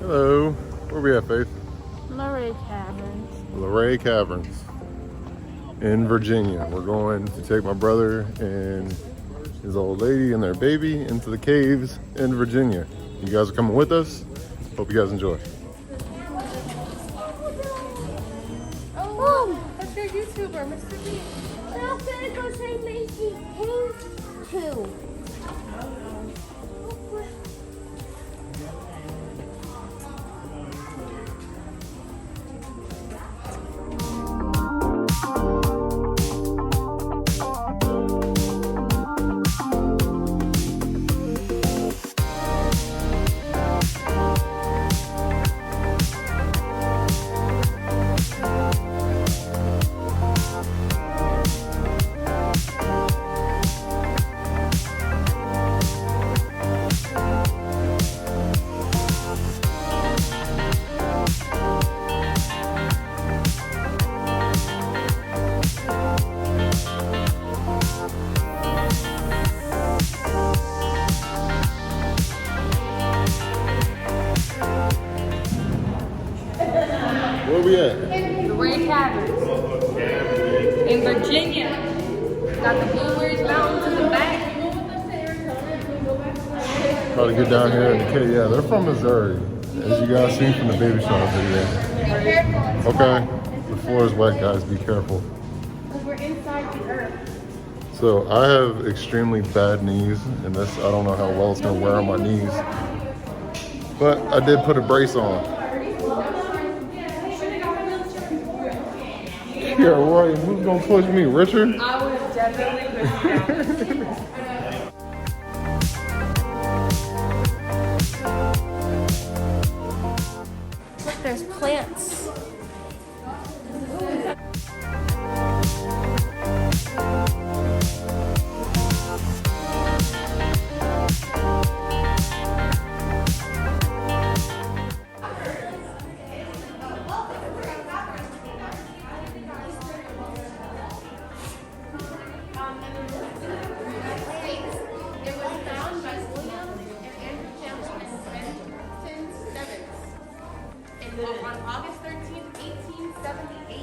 Hello. Where we at, Faith? Luray Caverns. Luray Caverns in Virginia. We're going to take my brother and his old lady and their baby into the caves in Virginia. You guys are coming with us. Hope you guys enjoy. Oh, that's your YouTuber, Mr. B. I'm gonna go say Macy Caves too. Where we at? Luray Caverns in Virginia. Got the Blueberries Mountains in the back. Try to get down here in the cave. Yeah, they're from Missouri, as you guys seen from the baby shower video. Be careful. Okay, the floor is wet, guys. Be careful. Because we're inside the earth. So I have extremely bad knees, and this, I don't know how well it's gonna wear on my knees. But I did put a brace on. Yeah, right. Who's gonna push me, Richard? I would have definitely pushed you. Look, there's plants. On August 13th, 1878.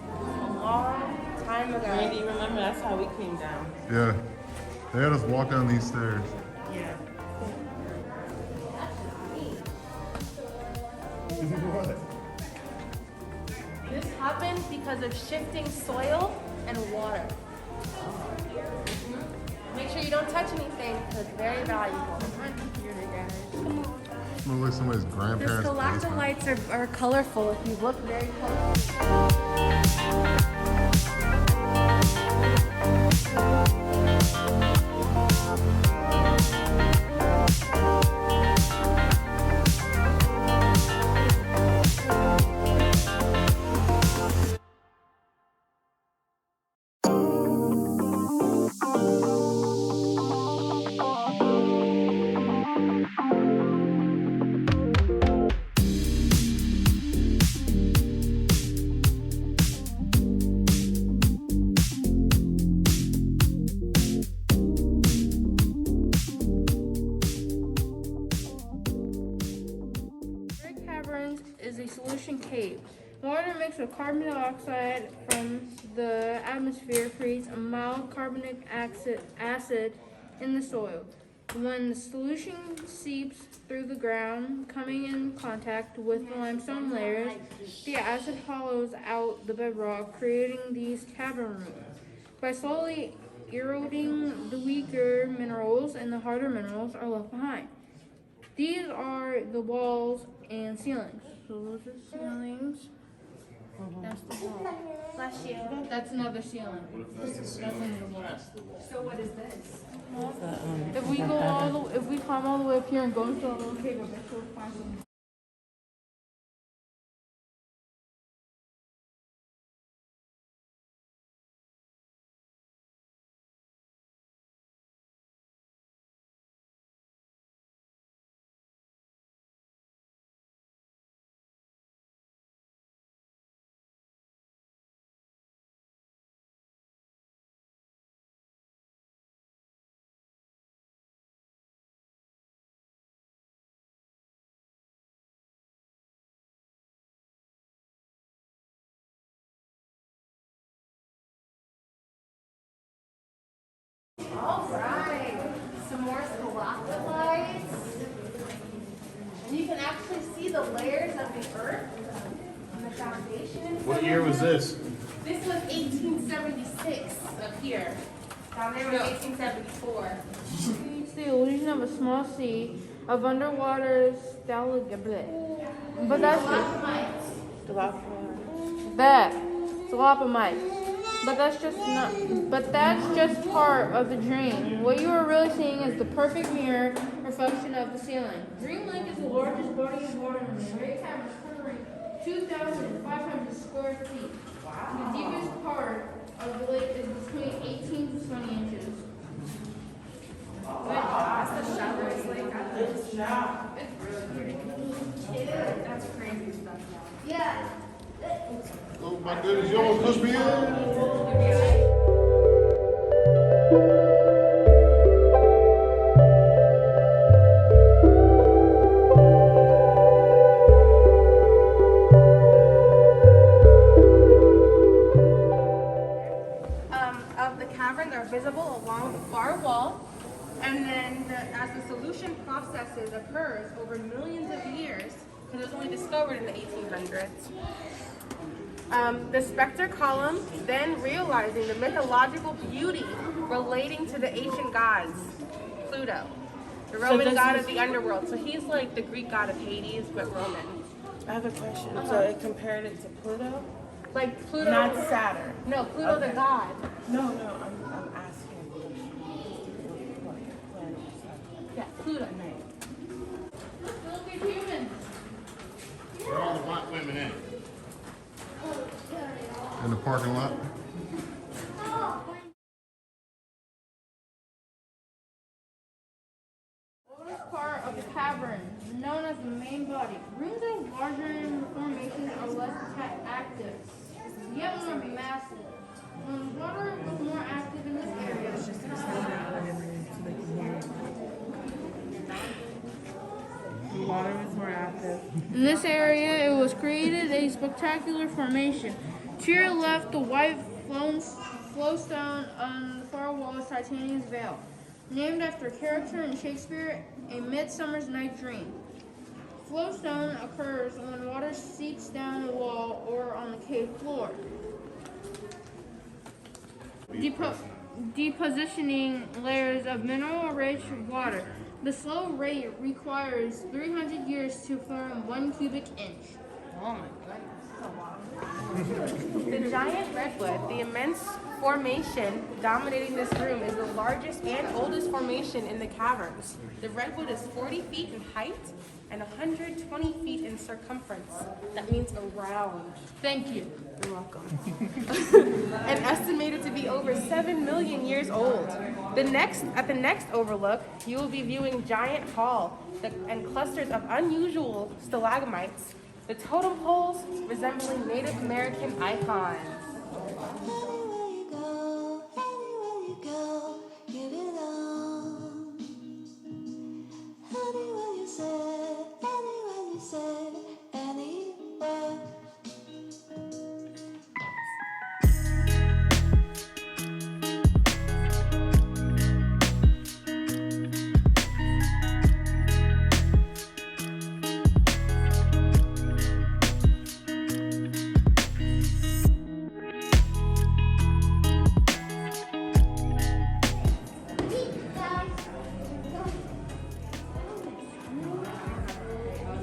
A long time ago. Randy, remember that's how we came down. Yeah. They had us walk down these stairs. Yeah. This happened because of shifting soil and water. Make sure you don't touch anything because it's very valuable. Looks like somebody's The grandparents' basement. stalactites are colorful if you look very close. Luray Caverns is a solution cave. Water mixed with carbon dioxide from the atmosphere creates a mild carbonic acid in the soil. When the solution seeps through the ground, coming in contact with the limestone layers, the acid hollows out the bedrock, creating these cavern rooms. By slowly eroding, the weaker minerals and the harder minerals are left behind. These are the walls and ceilings. So those are ceilings. That's the wall. Bless you. That's another ceiling. That's another wall. So what is this? If we if we climb all the way up here and go into a little cave, I bet we'll find some. All right. Some more stalactites. And you can actually see the layers of the earth and the foundation. What year was this? This was 1876 up here. Down there was 1874. It's the illusion of a small sea of underwater stalagmites. But that's stalagmites. But that's just part of the dream. What you are really seeing is the perfect mirror reflection of the ceiling. Dream Lake is the largest body of water in the Luray Caverns, covering 2,500 square feet. The deepest part of the lake is between 18 to 20 inches. That's the shallows lake. It's really pretty. It is. That's crazy stuff. Yeah. Oh my goodness, you almost pushed me in. Of the caverns are visible along the far wall, and then as the solution processes occurs over millions of years, because it was only discovered in the 1800s. The specter column then realizing the mythological beauty relating to the ancient gods, Pluto, the Roman god of the underworld. So he's like the Greek god of Hades, but Roman. I have a question. So it compared it to Pluto? Like Pluto. Not Saturn. No, Pluto the god. No, I'm asking. Yeah, Pluto. Look at humans. Where are all the black women in? In the parking lot? Oldest part of the cavern, known as the main body. Rooms are larger and formations are less active, yet more massive. When water was more active in this area, Water was more active. in this area, it was created a spectacular formation. To your left, the white flowstone on the far wall is Titania's Veil, named after a character in Shakespeare, A Midsummer's Night Dream. Flowstone occurs when water seeps down the wall or on the cave floor, depositioning layers of mineral-rich water. The slow rate requires 300 years to form 1 cubic inch. Oh my goodness. The giant redwood, the immense formation dominating this room, is the largest and oldest formation in the caverns. The redwood is 40 feet in height and 120 feet in circumference. That means around. Thank you. You're welcome. And estimated to be over 7 million years old. At the next overlook, you will be viewing giant hall and clusters of unusual stalagmites, the totem poles resembling Native American icons. Anywhere you go, give it all. Anywhere you say, anywhere.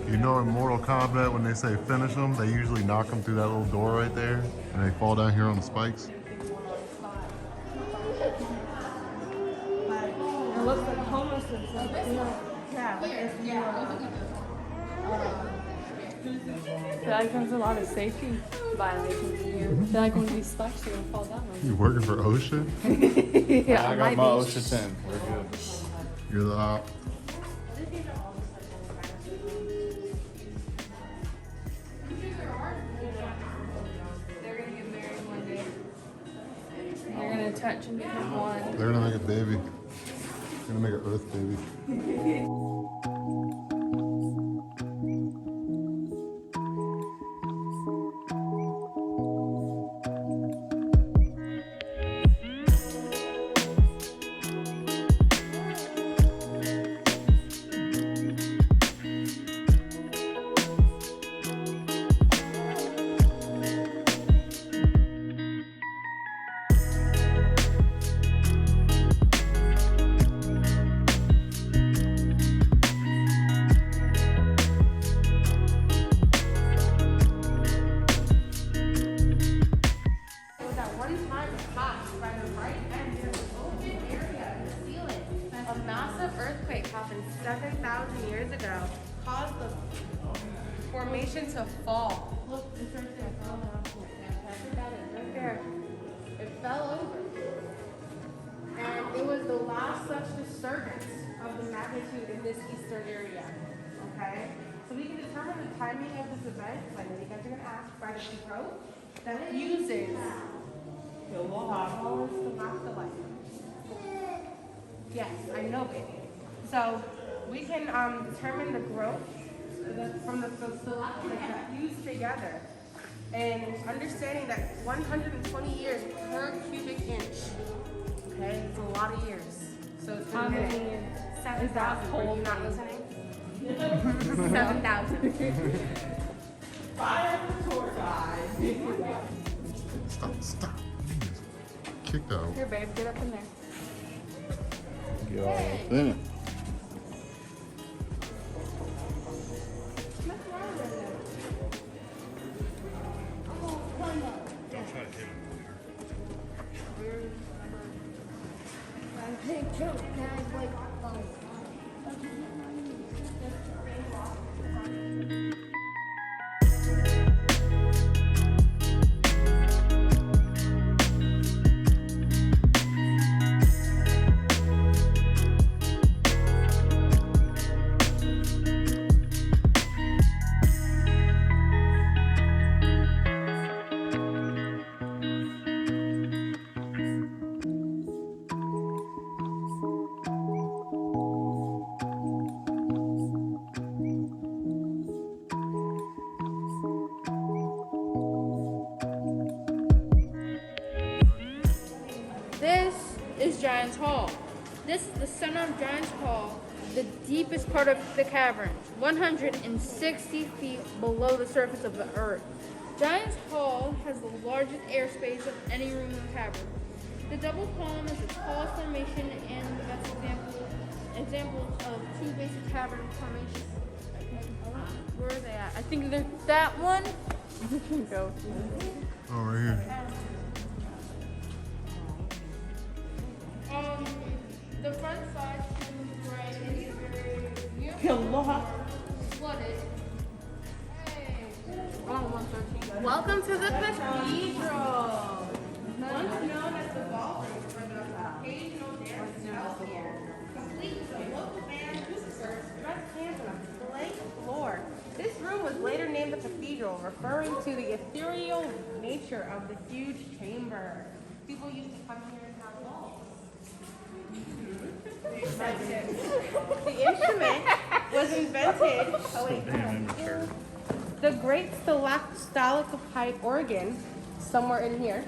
You know in Mortal Kombat when they say finish them, they usually knock them through that little door right there and they fall down here on the spikes. It looks like homelessness. Yeah, like if you I feel like there's a lot of safety violations in here. I feel like when these spikes are gonna fall down. You working for OSHA? Yeah, I got my OSHA 10. We're good. You're the op. They're gonna get married one day. They're gonna touch and become one. They're gonna make a baby. They're gonna make an earth baby. caused the formation to fall. Look, it's right there. Right there. It fell over. And it was the last such disturbance of the magnitude in this eastern area. Okay? So we can determine the timing of this event, like you guys are going to ask, by the throat that fuses stalactite. Yes, I know, baby. So we can determine the growth from the stalactites that fuse together. And understanding that 120 years per cubic inch. Okay, it's a lot of years. So it's How been many years? 7,000. Were you not listening? 7,000. Stop. Kicked out. Here, babe, get up in there. Get all up in it. This is Giant's Hall. This is the center of Giant's Hall, the deepest part of the caverns, 160 feet below the surface of the earth. Giant's Hall has the largest airspace of any room in the cavern. The double column is the tallest formation and the best examples of two basic cavern formations. Where are they at? I think they're that one. Go. Oh, right here. The front side to the right is very flooded. Hey. Welcome to the cathedral. Once known as the ballroom for the occasional dance held here, complete with a local band, visitors, dressed hands on a clay floor. This room was later named the cathedral, referring to the ethereal nature of the huge chamber. People used to come here and have balls. The instrument was invented. Oh wait, the great stalactite organ, somewhere in here.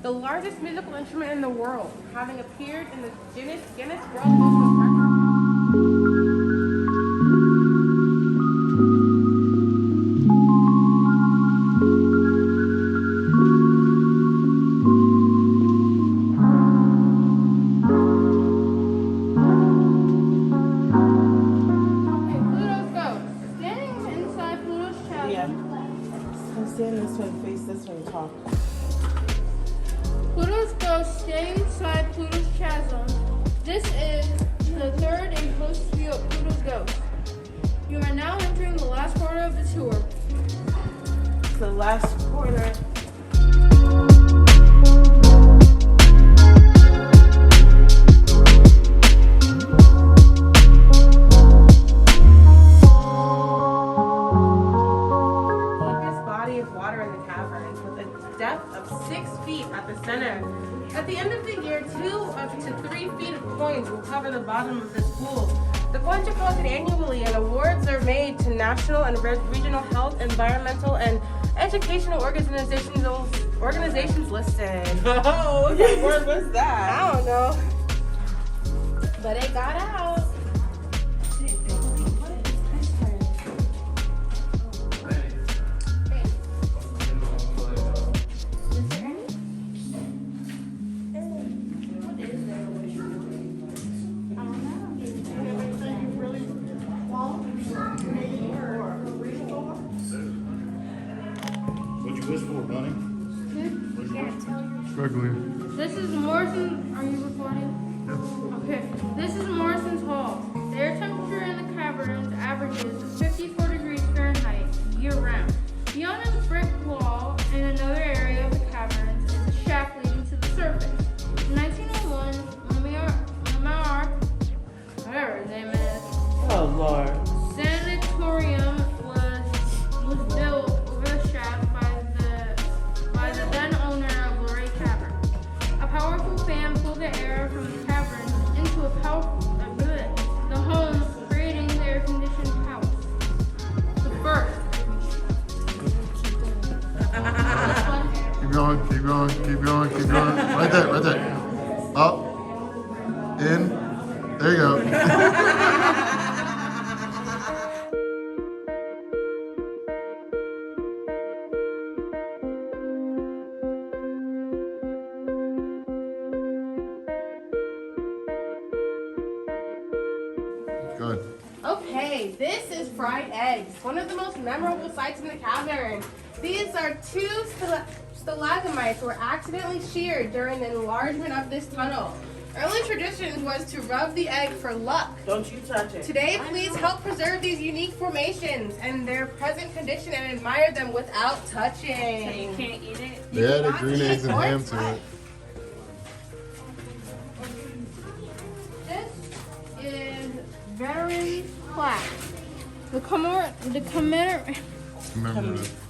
The largest musical instrument in the world, having appeared in the Guinness World Book of Records. Pluto's ghost. Standing inside Pluto's chasm. Yeah. So stand this way, face this way, talk. Pluto's ghost standing inside Pluto's chasm. This is the third and closest view of Pluto's ghost. You are now entering the last quarter of the tour. The last quarter. Deepest body of water in the caverns with a depth of 6 feet at the center. At the end of the year, 2 up to 3 feet of coins will cover the bottom of this pool. The coins are collected annually and awards are made to national and regional health, environmental, and educational organizations listed. Oh, what word was that? I don't know. But it got out. What'd you wish for, Bunny? Struggling. This is Morrison. Are you recording? Okay. This is Morrison's Hall. The air temperature in the caverns Okay, this is fried eggs, one of the most memorable sights in the cavern. These are two stalagmites were accidentally sheared during the enlargement of this tunnel. Early tradition was to rub the egg for luck. Don't you touch it. Today, please help preserve these unique formations and their present condition and admire them without touching. You can't eat it. They added green eggs and ham to it. This is Veterans Plaque. The Commemorative.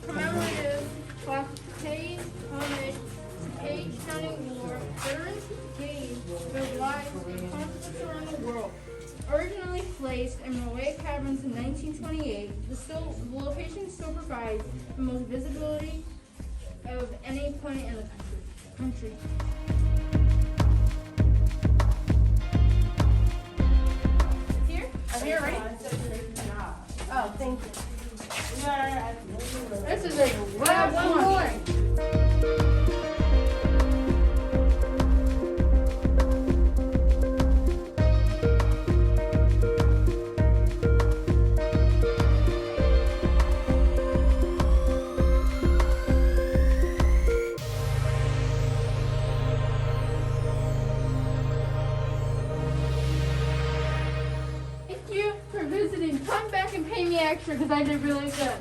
commemorative plaque pays homage to Page County War veterans who gave their lives in conflicts around the world. Originally placed in Luray Caverns in 1928, the location still provides the most visibility of any point in the country. It's here? I'm here already? Oh, thank you. This is a grab one more. Thank you for visiting. Come back and pay me extra because I did really good.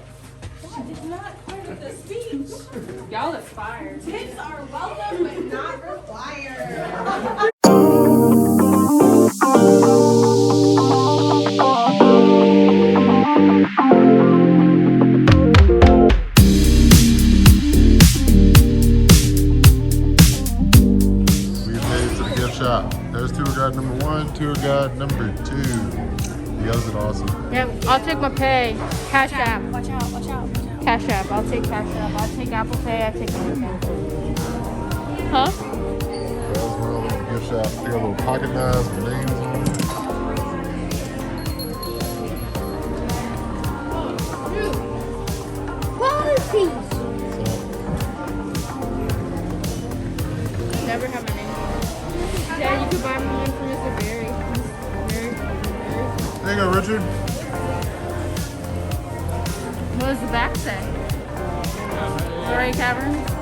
That is not part of the speech. Y'all are fired. Tips are welcome but not required. We made it to the gift shop. There's tour guide number 1, tour guide number 2. You guys did awesome. Yeah, I'll take my pay. Cash app. Watch out, watch out, watch out. Cash app. I'll take cash app. I'll take Apple Pay. I take everything. Huh? Guys, we're over at the gift shop. They got little pocket knives with names on them. Quality. Never have my name on it. Dad, you could buy me one for Mr. Barry. There you go, Richard. What does the back say? Luray Caverns?